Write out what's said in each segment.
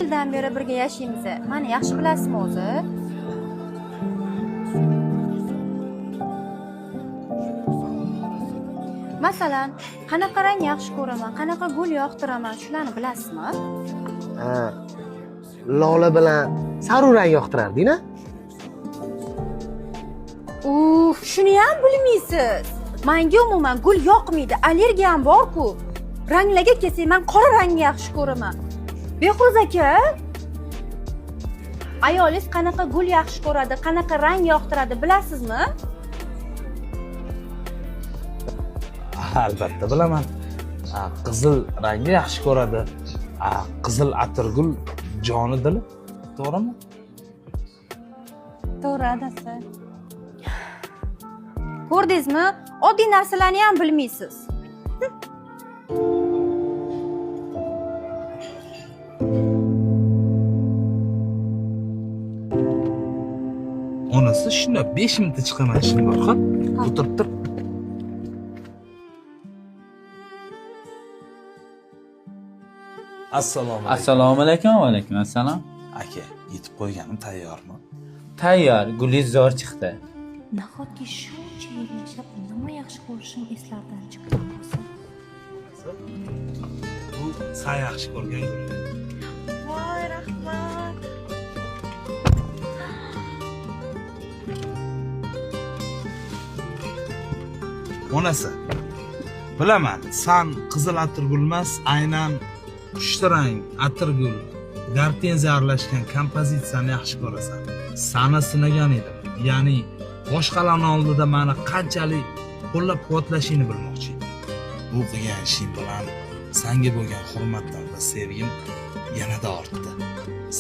yildan beri birga yashaymiz. Meni yaxshi bilasizmi o'zi? Masalan, qanaqa rang yaxshi ko'raman, qanaqa gul yoqtiraman, shularni bilasizmi? Ha. Lola bilan sarı rang yoqtirarding-a? Uf, shuni ham bilmaysiz. Menga umuman gul yoqmaydi, allergiyam bor-ku. Ranglarga kelsak, men qora rangni yaxshi ko'raman. Behruz aka, ayolingiz qanaqa gul yaxshi ko'radi, qanaqa rang yoqtiradi bilasizmi? Albatta bilaman. Qizil rangni yaxshi ko'radi. Qizil atirgul joni dili. To'g'rimi? To'g'ri adasi. Ko'rdingizmi? Oddiy narsalarni ham bilmaysiz. Onasi shunda 5 minutda chiqaman ishim bor. Xo'p, o'tirib tur. Assalomu alaykum. Va alaykum assalom. Aka, yetib qo'yganim tayyormi? Tayyor, gulingiz zo'r chiqdi. Nahotki shuncha yil yashab nima yaxshi ko'rishim eslardan chiqib qolsa? Bu sen yaxshi ko'rgan gul. Voy, rahmat. Onasi, bilaman, sen qizil atirgul emas, aynan pushti rang atirgul, gortenziya aralashgan kompozitsiyani yaxshi ko'rasan. Seni sinagan edim. Ya'ni boshqalarning oldida meni qanchalik qo'llab-quvvatlashingni bilmoqchi edim. Bu qilgan ishing bilan senga bo'lgan hurmatim va sevgim yanada ortdi.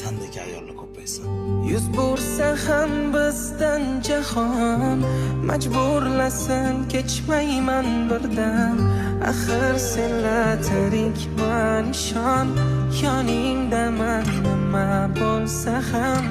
Sendek ayollar ko'paysin. Yuz bursa ham bizdan jahon, majburlasin kechmayman birdan. Axir senlar tirikman, ishon, yoningdaman nima bo'lsa ham.